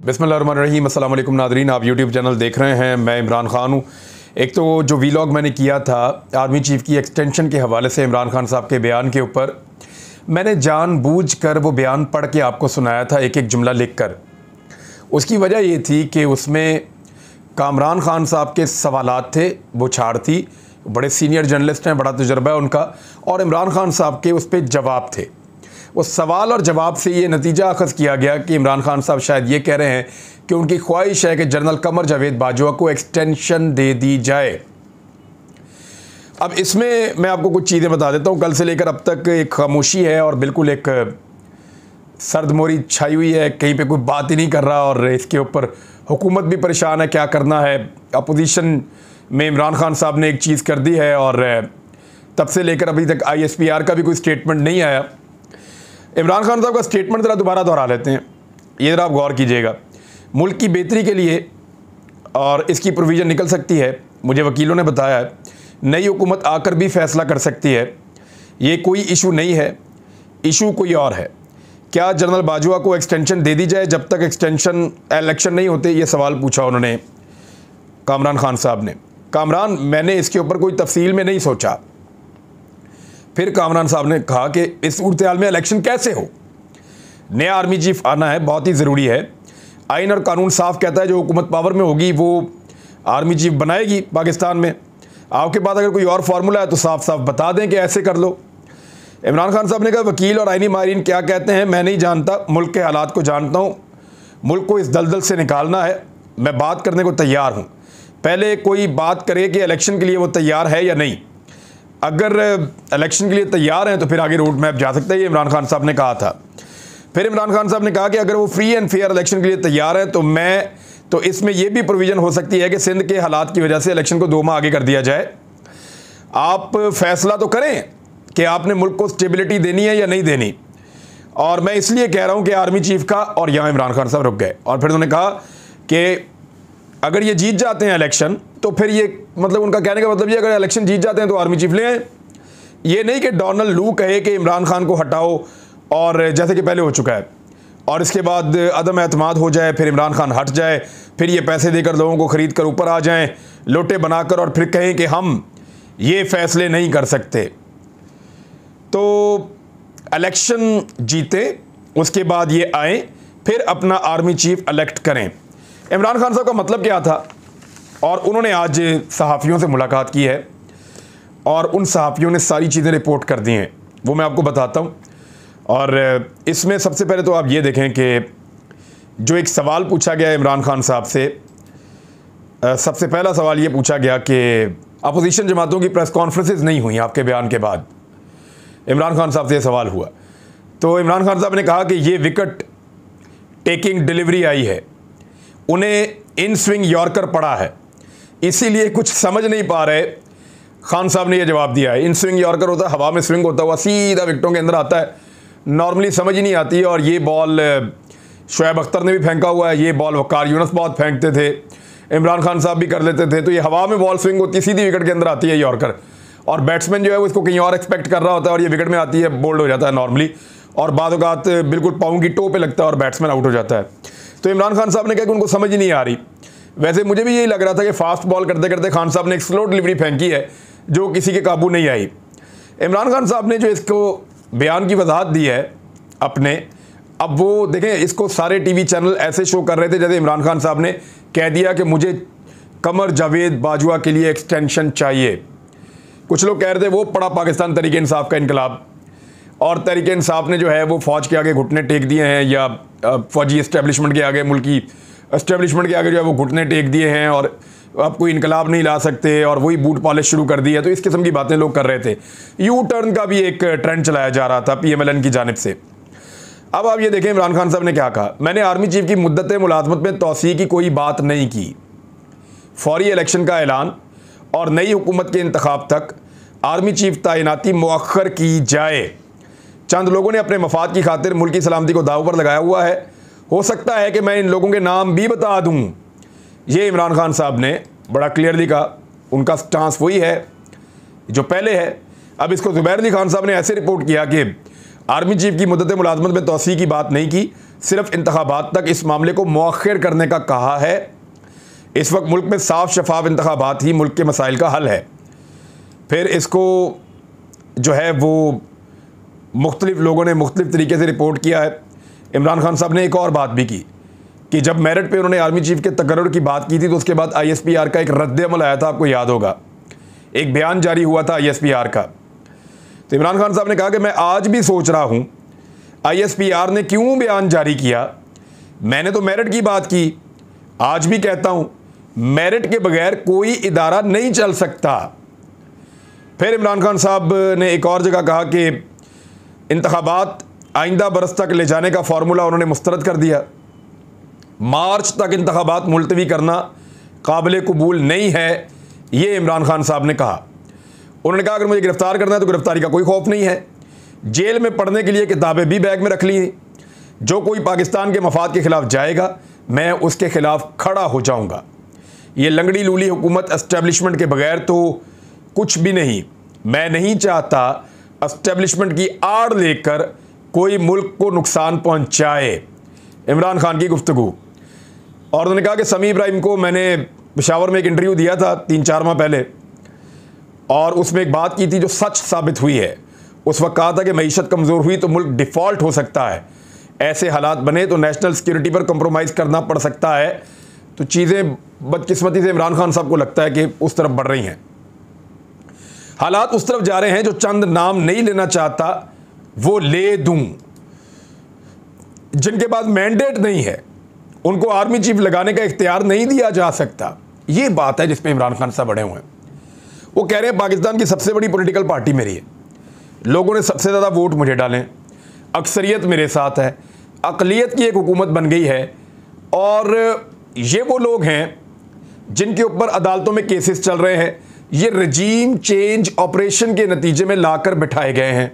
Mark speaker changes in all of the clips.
Speaker 1: बिस्मिल्लाहिर्रहमानिर्रहीम। अस्सलाम वालेकुम नादरीन, आप यूट्यूब चैनल देख रहे हैं। मैं इमरान खान हूँ। एक तो जो वीलॉग मैंने किया था आर्मी चीफ़ की एक्सटेंशन के हवाले से इमरान खान साहब के बयान के ऊपर, मैंने जानबूझकर वो बयान पढ़ के आपको सुनाया था एक एक जुमला लिख कर। उसकी वजह ये थी कि उसमें कामरान खान साहब के सवालात थे, वो छाड़ थी, बड़े सीनियर जर्नलिस्ट हैं, बड़ा तजुर्बा है उनका, और इमरान खान साहब के उस पर जवाब थे। वो सवाल और जवाब से ये नतीजा अखज़ किया गया कि इमरान खान साहब शायद ये कह रहे हैं कि उनकी ख्वाहिश है कि जनरल कमर जावेद बाजवा को एक्सटेंशन दे दी जाए। अब इसमें मैं आपको कुछ चीज़ें बता देता हूँ। कल से लेकर अब तक एक खामोशी है और बिल्कुल एक सर्दमोरी छाई हुई है, कहीं पे कोई बात ही नहीं कर रहा, और इसके ऊपर हुकूमत भी परेशान है क्या करना है। अपोजिशन में इमरान खान साहब ने एक चीज़ कर दी है और तब से लेकर अभी तक ISPR का भी कोई स्टेटमेंट नहीं आया। इमरान खान साहब का स्टेटमेंट ज़रा दोबारा दोहरा लेते हैं, ये ज़रा आप गौर कीजिएगा। मुल्क की बेहतरी के लिए और इसकी प्रोविज़न निकल सकती है, मुझे वकीलों ने बताया है। नई हुकूमत आकर भी फ़ैसला कर सकती है, ये कोई इशू नहीं है, इशू कोई और है। क्या जनरल बाजवा को एक्सटेंशन दे दी जाए जब तक एक्सटेंशन इलेक्शन नहीं होते, ये सवाल पूछा उन्होंने कामरान खान साहब ने। कामरान, मैंने इसके ऊपर कोई तफसील में नहीं सोचा। फिर कामरान साहब ने कहा कि इस सूरत हाल में इलेक्शन कैसे हो, नया आर्मी चीफ आना है, बहुत ही ज़रूरी है। आइन और कानून साफ कहता है जो हुकूमत पावर में होगी वो आर्मी चीफ बनाएगी पाकिस्तान में। आपके पास अगर कोई और फार्मूला है तो साफ साफ बता दें कि ऐसे कर लो। इमरान खान साहब ने कहा वकील और आइनी माहिरीन क्या कहते हैं मैं नहीं जानता, मुल्क के हालात को जानता हूँ, मुल्क को इस दलदल से निकालना है, मैं बात करने को तैयार हूँ। पहले कोई बात करे कि इलेक्शन के लिए वो तैयार है या नहीं। अगर इलेक्शन के लिए तैयार हैं तो फिर आगे रोड मैप जा सकता है, ये इमरान खान साहब ने कहा था। फिर इमरान खान साहब ने कहा कि अगर वो फ्री एंड फेयर इलेक्शन के लिए तैयार हैं तो इसमें यह भी प्रोविज़न हो सकती है कि सिंध के हालात की वजह से इलेक्शन को 2 माह आगे कर दिया जाए। आप फैसला तो करें कि आपने मुल्क को स्टेबिलिटी देनी है या नहीं देनी। और मैं इसलिए कह रहा हूँ कि आर्मी चीफ का, और यहाँ इमरान खान साहब रुक गए और फिर उन्होंने कहा कि अगर ये जीत जाते हैं इलेक्शन तो फिर ये मतलब उनका कहने का मतलब ये, अगर इलेक्शन जीत जाते हैं तो आर्मी चीफ ले आए। ये नहीं कि डोनाल्ड लू कहे कि इमरान खान को हटाओ, और जैसे कि पहले हो चुका है, और इसके बाद अदम एतमाद हो जाए, फिर इमरान खान हट जाए, फिर ये पैसे देकर लोगों को ख़रीद कर ऊपर आ जाएं लोटे बनाकर, और फिर कहें कि हम ये फैसले नहीं कर सकते। तो इलेक्शन जीते, उसके बाद ये आए, फिर अपना आर्मी चीफ इलेक्ट करें। इमरान खान साहब का मतलब क्या था, और उन्होंने आज सहाफ़ियों से मुलाकात की है और उन सहाफ़ियों ने सारी चीज़ें रिपोर्ट कर दी हैं, वो मैं आपको बताता हूँ। और इसमें सबसे पहले तो आप ये देखें कि जो एक सवाल पूछा गया इमरान खान साहब से, सबसे पहला सवाल ये पूछा गया कि अपोजिशन जमातों की प्रेस कॉन्फ्रेंसेस नहीं हुई आपके बयान के बाद। इमरान खान साहब से ये सवाल हुआ तो इमरान खान साहब ने कहा कि ये विकेट टेकिंग डिलीवरी आई है, उन्हें इन स्विंग यॉर्कर पड़ा है, इसीलिए कुछ समझ नहीं पा रहे। खान साहब ने यह जवाब दिया है। इन स्विंग यॉर्कर होता है, हवा में स्विंग होता हुआ सीधा विकेटों के अंदर आता है, नॉर्मली समझ ही नहीं आती है। और ये बॉल शुएब अख्तर ने भी फेंका हुआ है, ये बॉल वकार यूनुस बहुत फेंकते थे, इमरान खान साहब भी कर लेते थे। तो ये हवा में बॉल स्विंग होती है, सीधी विकेट के अंदर आती है यॉर्कर, और बैट्समैन जो है वो इसको कहीं और एक्सपेक्ट कर रहा होता है और ये विकेट में आती है, बोल्ड हो जाता है नॉर्मली, और बाद औक़ात बिल्कुल पाँव की टो पे लगता है और बैट्समैन आउट हो जाता है। तो इमरान खान साहब ने कहा कि उनको समझ ही नहीं आ रही। वैसे मुझे भी यही लग रहा था कि फास्ट बॉल करते करते खान साहब ने एक स्लो डिलीवरी फेंकी है जो किसी के काबू नहीं आई। इमरान खान साहब ने जो इसको बयान की वजाहत दी है अपने, अब वो देखें, इसको सारे टीवी चैनल ऐसे शो कर रहे थे जैसे इमरान खान साहब ने कह दिया कि मुझे कमर जावेद बाजवा के लिए एक्सटेंशन चाहिए। कुछ लोग कह रहे थे वो पड़ा पाकिस्तान तहरीक इंसाफ का इनकलाब, और तहरीक इंसाफ ने जो है वो फ़ौज के आगे घुटने टेक दिए हैं, या फ़ौजी इस्टेब्लिशमेंट के आगे, मुल्की इस्टेब्लिशमेंट के आगे जो है वो घुटने टेक दिए हैं, और आप कोई इनकलाब नहीं ला सकते, और वही बूट पॉलिश शुरू कर दी है। तो इस किस्म की बातें लोग कर रहे थे। यू टर्न का भी एक ट्रेंड चलाया जा रहा था PMLN की जानिब से। अब आप ये देखें इमरान खान साहब ने क्या कहा, मैंने आर्मी चीफ की मुद्दत मुलाजमत में तोसी की कोई बात नहीं की। फौरी इलेक्शन का ऐलान और नई हुकूमत के इंतखाब तक आर्मी चीफ तैनाती मुअख्खर की जाए। चंद लोगों ने अपने मफाद की खातिर मुल्क की सलामती को दाव पर लगाया हुआ है, हो सकता है कि मैं इन लोगों के नाम भी बता दूं। ये इमरान खान साहब ने बड़ा क्लियरली कहा, उनका स्टांस वही है जो पहले है। अब इसको ज़ुबैर अली खान साहब ने ऐसे रिपोर्ट किया कि आर्मी चीफ की मुद्दत मुलाजमत में तोसी की बात नहीं की, सिर्फ इंतखाबात तक इस मामले को मौखर करने का कहा है। इस वक्त मुल्क में साफ शफाफ इंतखाबात ही मुल्क के मसाइल का हल है। फिर इसको जो है वो मुख्तलिफ लोगों ने मुख्तलिफ तरीके से रिपोर्ट किया है। इमरान खान साहब ने एक और बात भी की कि जब मेरिट पे उन्होंने आर्मी चीफ के तकर्रुर की बात की थी तो उसके बाद ISPR का एक रद्द अमल आया था, आपको याद होगा, एक बयान जारी हुआ था ISPR का। तो इमरान खान साहब ने कहा कि मैं आज भी सोच रहा हूँ ISPR ने क्यों बयान जारी किया। मैंने तो मेरिट की बात की, आज भी कहता हूँ मेरिट के बगैर कोई इदारा नहीं चल सकता। फिर इमरान खान साहब ने एक और जगह कहा कि इंतखाबात आइंदा बरस तक ले जाने का फार्मूला उन्होंने मुस्तरद कर दिया। मार्च तक इंतखाबात मुलतवी करना काबिल कबूल नहीं है, ये इमरान खान साहब ने कहा। उन्होंने कहा अगर मुझे गिरफ्तार करना है तो गिरफ्तारी का कोई खौफ नहीं है। जेल में पढ़ने के लिए किताबें भी बैग में रख ली। जो कोई पाकिस्तान के मफाद के खिलाफ जाएगा मैं उसके खिलाफ खड़ा हो जाऊंगा। ये लंगड़ी लूली हुकूमत एस्टेब्लिशमेंट के बगैर तो कुछ भी नहीं। मैं नहीं चाहता एस्टेब्लिशमेंट की आड़ लेकर कोई मुल्क को नुकसान पहुंचाए। इमरान खान की गुफ्तगू। और उन्होंने कहा कि समी इब्राहिम को मैंने पेशावर में एक इंटरव्यू दिया था 3-4 माह पहले, और उसमें एक बात की थी जो सच साबित हुई है। उस वक्त कहा था कि मईशत कमज़ोर हुई तो मुल्क डिफ़ॉल्ट हो सकता है, ऐसे हालात बने तो नेशनल सिक्योरिटी पर कंप्रोमाइज़ करना पड़ सकता है। तो चीज़ें बदकिस्मती से इमरान खान साहब को लगता है कि उस तरफ बढ़ रही हैं, हालात उस तरफ जा रहे हैं। जो चंद नाम नहीं लेना चाहता वो ले दूं, जिनके पास मैंडेट नहीं है उनको आर्मी चीफ लगाने का इख्तियार नहीं दिया जा सकता। ये बात है जिस पे इमरान खान साहब बड़े हुए हैं। वो कह रहे हैं पाकिस्तान की सबसे बड़ी पॉलिटिकल पार्टी मेरी है, लोगों ने सबसे ज़्यादा वोट मुझे डालें, अक्सरियत मेरे साथ है, अक़लियत की एक हुकूमत बन गई है। और ये वो लोग हैं जिनके ऊपर अदालतों में केसेस चल रहे हैं। ये रजीम चेंज ऑपरेशन के नतीजे में लाकर बिठाए गए हैं।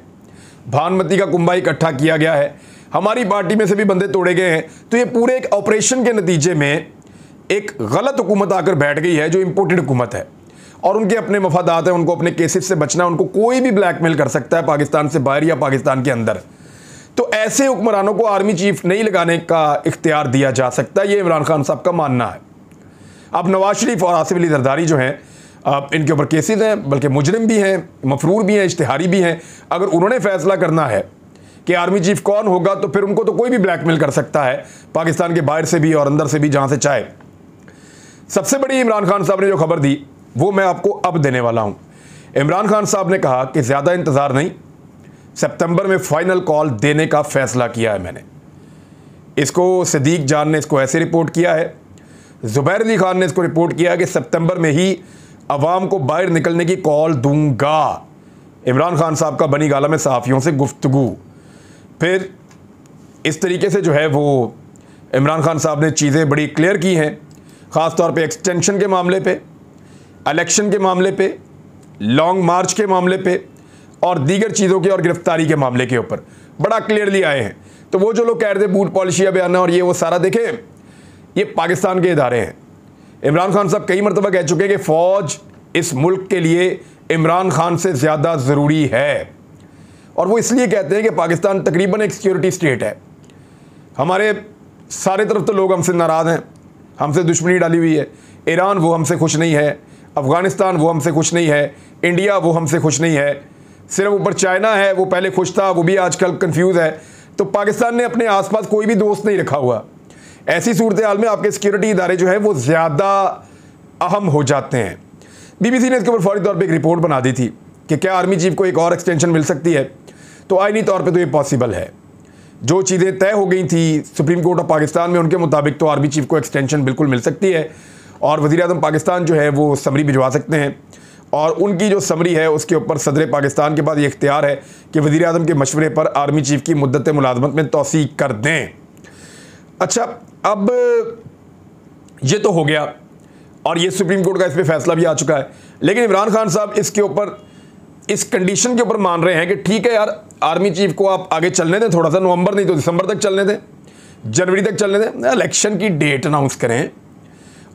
Speaker 1: भानुमती का कुंभा इकट्ठा किया गया है, हमारी पार्टी में से भी बंदे तोड़े गए हैं। तो ये पूरे एक ऑपरेशन के नतीजे में एक गलत हुकूमत आकर बैठ गई है जो इम्पोर्टेड हुकूमत है, और उनके अपने मफादात हैं, उनको अपने केसेस से बचना, उनको कोई भी ब्लैकमेल कर सकता है पाकिस्तान से बाहर या पाकिस्तान के अंदर। तो ऐसे हुक्मरानों को आर्मी चीफ नहीं लगाने का इख्तियार दिया जा सकता, ये इमरान खान साहब का मानना है। अब नवाज शरीफ और आसिफ अली जरदारी जो हैं, इनके ऊपर केसेस हैं, बल्कि मुजरिम भी हैं, मफरूर भी हैं, इश्तिहारी भी हैं। अगर उन्होंने फैसला करना है कि आर्मी चीफ कौन होगा तो फिर उनको तो कोई भी ब्लैकमेल कर सकता है, पाकिस्तान के बाहर से भी और अंदर से भी, जहाँ से चाहे। सबसे बड़ी इमरान खान साहब ने जो खबर दी वो मैं आपको अब देने वाला हूँ। इमरान खान साहब ने कहा कि ज़्यादा इंतज़ार नहीं, सितंबर में फ़ाइनल कॉल देने का फ़ैसला किया है मैंने। इसको सदीक जान ने इसको ऐसे रिपोर्ट किया है, ज़ुबैर अली खान ने इसको रिपोर्ट किया है कि सितंबर में ही अवाम को बाहर निकलने की कॉल दूंगा। इमरान खान साहब का बनी गाला में सहाफ़ियों से गुफ्तगू। फिर इस तरीके से जो है वो इमरान खान साहब ने चीज़ें बड़ी क्लियर की हैं, ख़ास तौर पे एक्सटेंशन के मामले पे, इलेक्शन के मामले पे, लॉन्ग मार्च के मामले पे और दीगर चीज़ों के और गिरफ्तारी के मामले के ऊपर बड़ा क्लियरली आए हैं। तो वो जो लोग कह रहे थे बूट पॉलिशिया बयाना और ये वो सारा, देखें ये पाकिस्तान के इदारे हैं। इमरान खान साहब कई मरतबा कह चुके हैं कि फ़ौज इस मुल्क के लिए इमरान खान से ज़्यादा ज़रूरी है, और वो इसलिए कहते हैं कि पाकिस्तान तकरीबन एक सिक्योरिटी स्टेट है। हमारे सारे तरफ तो लोग हमसे नाराज़ हैं, हमसे दुश्मनी डाली हुई है। ईरान वो हमसे खुश नहीं है, अफ़गानिस्तान वो हमसे खुश नहीं है, इंडिया वो हमसे खुश नहीं है, सिर्फ ऊपर चाइना है, वो पहले खुश था, वो भी आजकल कंफ्यूज है। तो पाकिस्तान ने अपने आसपास कोई भी दोस्त नहीं रखा हुआ। ऐसी सूरत हाल में आपके सिक्योरिटी इदारे जो है वो ज़्यादा अहम हो जाते हैं। BBC ने इसके ऊपर फौरी तौर पर एक रिपोर्ट बना दी थी कि क्या आर्मी चीफ को एक और एक्सटेंशन मिल सकती है। तो आईनी तौर पे तो ये पॉसिबल है। जो चीज़ें तय हो गई थी सुप्रीम कोर्ट ऑफ पाकिस्तान में, उनके मुताबिक तो आर्मी चीफ को एक्सटेंशन बिल्कुल मिल सकती है, और वज़ीर-ए-आज़म पाकिस्तान जो है वो समरी भिजवा सकते हैं, और उनकी जो समरी है उसके ऊपर सदर पाकिस्तान के पास ये इख्तियार है कि वज़ीर-ए-आज़म के मशवरे पर आर्मी चीफ की मुद्दत मुलाज़मत में तौसीक़ कर दें। अच्छा, अब ये तो हो गया और ये सुप्रीम कोर्ट का इस पर फैसला भी आ चुका है, लेकिन इमरान खान साहब इसके ऊपर इस कंडीशन के ऊपर मान रहे हैं कि ठीक है यार, आर्मी चीफ को आप आगे चलने दें, थोड़ा सा नवंबर नहीं तो दिसंबर तक चलने दें, जनवरी तक चलने दें, इलेक्शन की डेट अनाउंस करें,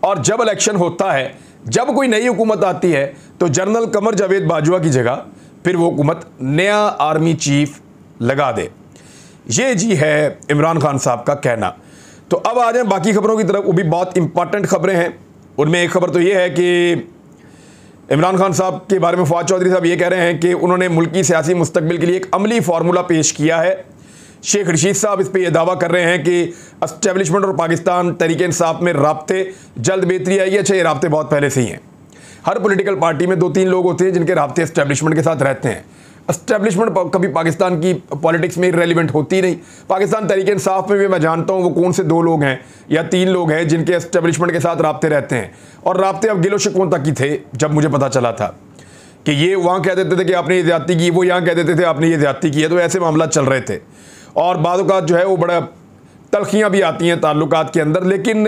Speaker 1: और जब इलेक्शन होता है, जब कोई नई हुकूमत आती है तो जनरल कमर जावेद बाजवा की जगह फिर वो हुकूमत नया आर्मी चीफ लगा दे। ये जी है इमरान खान साहब का कहना। तो अब आ जाएं बाकी खबरों की तरफ, वो भी बहुत इंपॉर्टेंट खबरें हैं। उनमें एक खबर तो ये है कि इमरान खान साहब के बारे में फवाद चौधरी साहब ये कह रहे हैं कि उन्होंने मुल्की सियासी मुस्तकबिल के लिए एक अमली फार्मूला पेश किया है। शेख रशीद साहब इस पर यह दावा कर रहे हैं कि एस्टेब्लिशमेंट और पाकिस्तान तहरीक इंसाफ में राब्ते जल्द बेहतरी आएगी। अच्छा, ये राब्ते बहुत पहले से ही हैं। हर पॉलिटिकल पार्टी में 2-3 लोग होते हैं जिनके राब्ते एस्टेब्लिशमेंट के साथ रहते हैं। एस्टेब्लिशमेंट कभी पाकिस्तान की पॉलिटिक्स में इररेलेवेंट होती नहीं। पाकिस्तान तहरीक इंसाफ में भी मैं जानता हूँ वो कौन से 2 लोग हैं या 3 लोग हैं जिनके एस्टेब्लिशमेंट के साथ राब्ते रहते हैं। और राब्ते अब गिलो शिकवों तक की थे। जब मुझे पता चला था कि ये वहाँ कह देते थे कि आपने ये ज़्यादती की, वो यहाँ कह देते थे आपने ये ज़्यादती की है, तो ऐसे मामला चल रहे थे। और बाद औक़ात जो है वो बड़ा तलखियाँ भी आती हैं ताल्लुकात के अंदर, लेकिन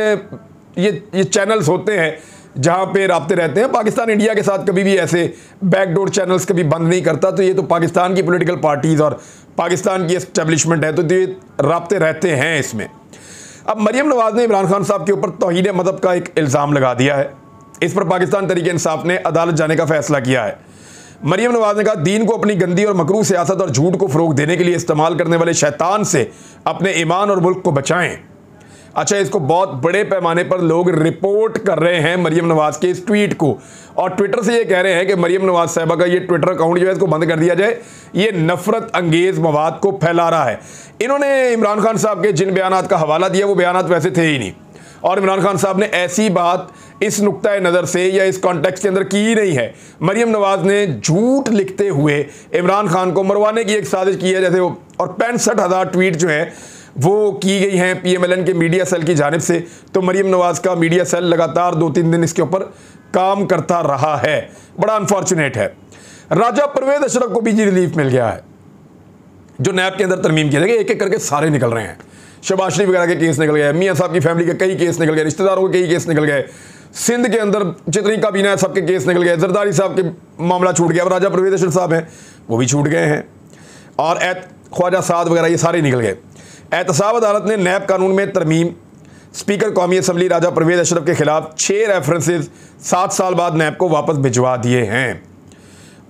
Speaker 1: ये चैनल्स होते हैं जहाँ पे राब्ते रहते हैं। पाकिस्तान इंडिया के साथ कभी भी ऐसे बैकडोर चैनल्स कभी बंद नहीं करता। तो ये तो पाकिस्तान की पॉलिटिकल पार्टीज़ और पाकिस्तान की एस्टेब्लिशमेंट है, तो ये राब्ते रहते हैं इसमें। अब मरियम नवाज़ ने इमरान खान साहब के ऊपर तौहीन मज़हब का एक इल्ज़ाम लगा दिया है। इस पर पाकिस्तान तहरीक इंसाफ ने अदालत जाने का फैसला किया है। मरियम नवाज़ ने कहा, दीन को अपनी गंदी और मकरूह सियासत और झूठ को फ़रोग़ देने के लिए इस्तेमाल करने वाले शैतान से अपने ईमान और मुल्क को बचाएं। अच्छा, इसको बहुत बड़े पैमाने पर लोग रिपोर्ट कर रहे हैं मरियम नवाज़ के इस ट्वीट को, और ट्विटर से ये कह रहे हैं कि मरियम नवाज़ साहिबा का ये ट्विटर अकाउंट जो है इसको बंद कर दिया जाए, ये नफरत अंगेज़ मवाद को फैला रहा है। इन्होंने इमरान खान साहब के जिन बयानात का हवाला दिया वो बयानात वैसे थे ही नहीं, और इमरान खान साहब ने ऐसी बात इस नुक्ता नज़र से या इस कॉन्टेक्स्ट के अंदर की ही नहीं है। मरियम नवाज़ ने झूठ लिखते हुए इमरान खान को मरवाने की एक साजिश की है जैसे वो, और 65,000 ट्वीट जो हैं वो की गई हैं PMLN के मीडिया सेल की जानिब से। तो मरियम नवाज़ का मीडिया सेल लगातार 2-3 दिन इसके ऊपर काम करता रहा है। बड़ा अनफॉर्चुनेट है। राजा परवेज़ अशरफ को भी जी रिलीफ मिल गया है, जो नैब के अंदर तरमीम किया जाएगा। एक एक करके सारे निकल रहे हैं। शहबाज शरीफ वगैरह के केस निकल गए, मियाँ साहब की फैमिली के कई केस निकल गए, रिश्तेदारों के कई केस निकल गए, सिंध के अंदर जितनी काबीना है सबके केस निकल गए, जरदारी साहब के मामला छूट गया। अब राजा परवेज़ अशरफ साहब हैं वो भी छूट गए हैं, और ख्वाजा साद वगैरह ये सारे निकल गए। एहतसाब अदालत ने नैब कानून में तरमीम, स्पीकर कौमी असम्बली राजा परवेज़ अशरफ के खिलाफ 6 रेफरेंसेस 7 साल बाद नैब को वापस भिजवा दिए हैं।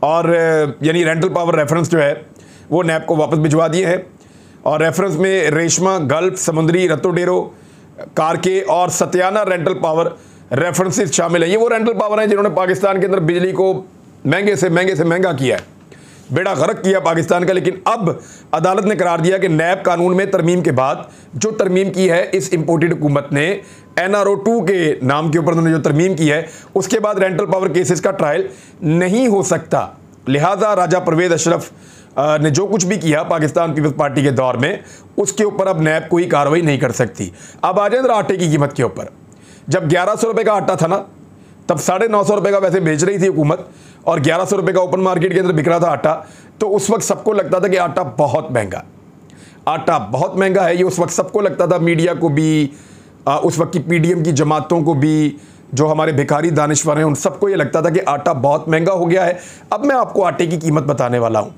Speaker 1: और यानी रेंटल पावर रेफरेंस जो है वो नैब को वापस भिजवा दिए हैं। और रेफरेंस में रेशमा, गल्फ, समुद्री, रत्तोडेरो, कारके और सत्याना रेंटल पावर रेफरेंसेस शामिल हैं। ये वो रेंटल पावर हैं जिन्होंने पाकिस्तान के अंदर बिजली को महंगे से महंगा किया है, बेड़ा गर्क किया पाकिस्तान का। लेकिन अब अदालत ने करार दिया कि नैब कानून में तरमीम के बाद जो तरमीम की है इस इंपोर्टेड हुकूमत ने NRO 2 के नाम के ऊपर उन्होंने जो तरमीम की है, उसके बाद रेंटल पावर केसेस का ट्रायल नहीं हो सकता। लिहाजा राजा परवेज़ अशरफ ने जो कुछ भी किया पाकिस्तान पीपल्स पार्टी के दौर में, उसके ऊपर अब नैब कोई कार्रवाई नहीं कर सकती। अब आ जाए आटे की कीमत के ऊपर। जब 1100 रुपये का आटा था ना, तब 950 रुपये का वैसे बेच रही थी हुकूमत, और 1100 रुपये का ओपन मार्केट के अंदर बिक रहा था आटा। तो उस वक्त सबको लगता था कि आटा बहुत महंगा है। ये उस वक्त सबको लगता था, मीडिया को भी, उस वक्त की PDM की जमातों को भी, जो हमारे भिखारी दानिश्वर हैं उन सबको ये लगता था कि आटा बहुत महंगा हो गया है। अब मैं आपको आटे की कीमत बताने वाला हूँ।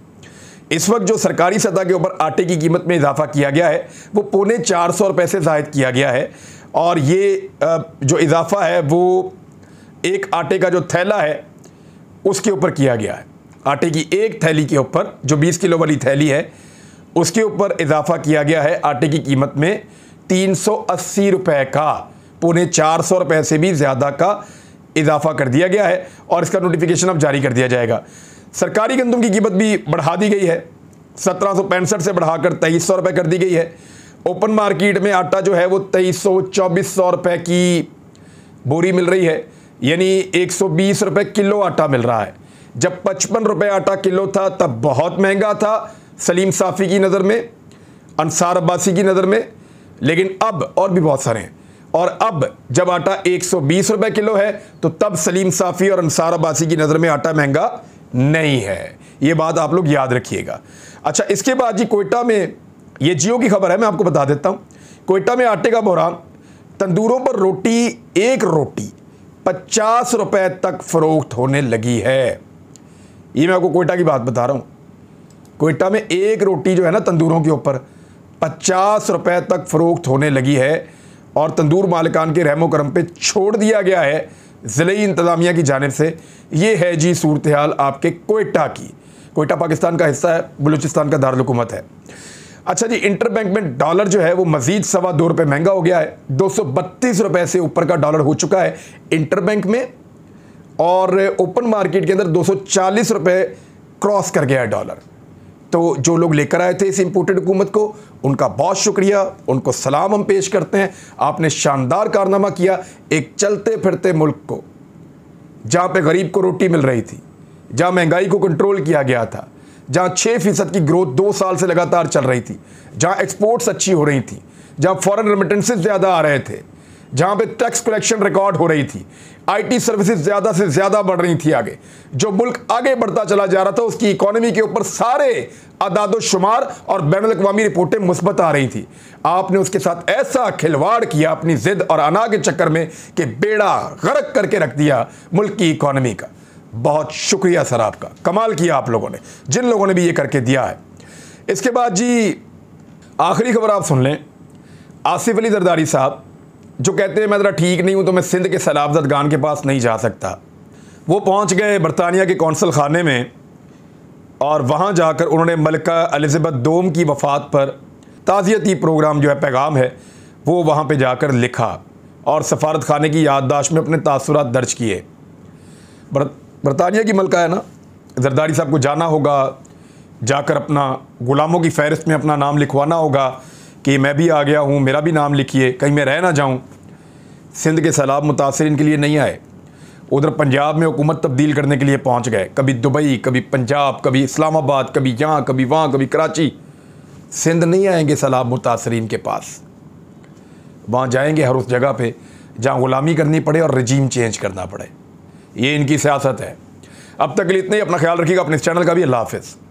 Speaker 1: इस वक्त जो सरकारी सतह के ऊपर आटे की कीमत में इजाफा किया गया है वो 450 रुपये से ज़ायद किया गया है। और ये जो इजाफा है वो एक आटे का जो थैला है उसके ऊपर किया गया है। आटे की एक थैली के ऊपर, जो 20 किलो वाली थैली है, उसके ऊपर इजाफा किया गया है आटे की कीमत में 380 रुपये का, 450 रुपये से भी ज़्यादा का इजाफा कर दिया गया है। और इसका नोटिफिकेशन अब जारी कर दिया जाएगा। सरकारी गंदम की कीमत भी बढ़ा दी गई है, 1765 से बढ़ाकर 2300 रुपये कर दी गई है। ओपन मार्केट में आटा जो है वो 2300-2400 रुपये की बोरी मिल रही है, यानी 120 रुपये किलो आटा मिल रहा है। जब 55 रुपये आटा किलो था तब बहुत महंगा था सलीम साफ़ी की नज़र में, अंसार अब्बासी की नज़र में, लेकिन अब और भी बहुत सारे हैं। और अब जब आटा 120 रुपये किलो है तो तब सलीम साफ़ी और अंसार अब्बासी की नज़र में आटा महंगा नहीं है। ये बात आप लोग याद रखिएगा। अच्छा, इसके बाद जी कोयटा में, ये जियो की खबर है, मैं आपको बता देता हूँ। कोयटा में आटे का बहरान, तंदूरों पर रोटी, एक रोटी 50 रुपये तक फ़रोख्त होने लगी है। ये मैं आपको कोयटा की बात बता रहा हूँ। कोयटा में एक रोटी जो है ना तंदूरों के ऊपर 50 रुपये तक फ़रोख्त होने लगी है। और तंदूर मालिकान के रहमो करम पे छोड़ दिया गया है ज़िले इंतज़ामिया की जानिब से। ये है जी सूरत हाल आपके कोयटा की। कोयटा पाकिस्तान का हिस्सा है, बलूचिस्तान का दारुल हुकूमत है। अच्छा जी, इंटरबैंक में डॉलर जो है वो मजीद ₹2.25 महंगा हो गया है। 232 रुपए से ऊपर का डॉलर हो चुका है इंटरबैंक में, और ओपन मार्केट के अंदर 240 रुपए क्रॉस कर गया है डॉलर। तो जो लोग लेकर आए थे इस इंपोर्टेड हुकूमत को, उनका बहुत शुक्रिया, उनको सलाम हम पेश करते हैं। आपने शानदार कारनामा किया एक चलते फिरते मुल्क को, जहाँ पे गरीब को रोटी मिल रही थी, जहाँ महंगाई को कंट्रोल किया गया था, जहाँ 6% की ग्रोथ 2 साल से लगातार चल रही थी, जहाँ एक्सपोर्ट्स अच्छी हो रही थी, जहाँ फॉरेन रेमिटेंसेस ज़्यादा आ रहे थे, जहाँ पे टैक्स कलेक्शन रिकॉर्ड हो रही थी, आईटी सर्विसेज ज़्यादा से ज़्यादा बढ़ रही थी आगे, जो मुल्क आगे बढ़ता चला जा रहा था उसकी इकोनॉमी के ऊपर सारे अदाद शुमार और बैनुल-अक़वामी रिपोर्टें मुस्बत आ रही थी। आपने उसके साथ ऐसा खिलवाड़ किया अपनी जिद और अना के चक्कर में कि बेड़ा गर्क करके रख दिया मुल्क की इकोनॉमी का। बहुत शुक्रिया सर आपका, कमाल किया आप लोगों ने, जिन लोगों ने भी ये करके दिया है। इसके बाद जी आखिरी खबर आप सुन लें। आसिफ अली जरदारी साहब जो कहते हैं मैं ज़रा ठीक नहीं हूँ तो मैं सिंध के सैलाब ज़दगान के पास नहीं जा सकता, वो पहुँच गए बरतानिया के कौंसल खाने में और वहाँ जाकर उन्होंने मलिका एलिज़ाबेथ दोम की वफ़ात पर ताज़ियती प्रोग्राम जो है, पैगाम है, वो वहाँ पे जाकर लिखा और सफारत खाने की याददाश्त में अपने तासुरात दर्ज किए। बरतानिया की मलिका है ना, जरदारी साहब को जाना होगा, जाकर अपना ग़ुलामों की फ़हरिस्त में अपना नाम लिखवाना होगा कि मैं भी आ गया हूँ, मेरा भी नाम लिखिए, कहीं मैं रह ना जाऊँ। सिंध के सैलाब मुतासिरीन के लिए नहीं आए, उधर पंजाब में हुकूमत तब्दील करने के लिए पहुँच गए। कभी दुबई, कभी पंजाब, कभी इस्लामाबाद, कभी यहाँ, कभी वहाँ, कभी कराची। सिंध नहीं आएंगे सैलाब मुतासिरीन के पास, वहाँ जाएंगे हर उस जगह पे जहाँ ग़ुलामी करनी पड़े और रजीम चेंज करना पड़े। ये इनकी सियासत है। अब तक के लिए इतना ही। अपना ख्याल रखिएगा, अपने इस चैनल का भी। अल्लाह हाफ़िज़।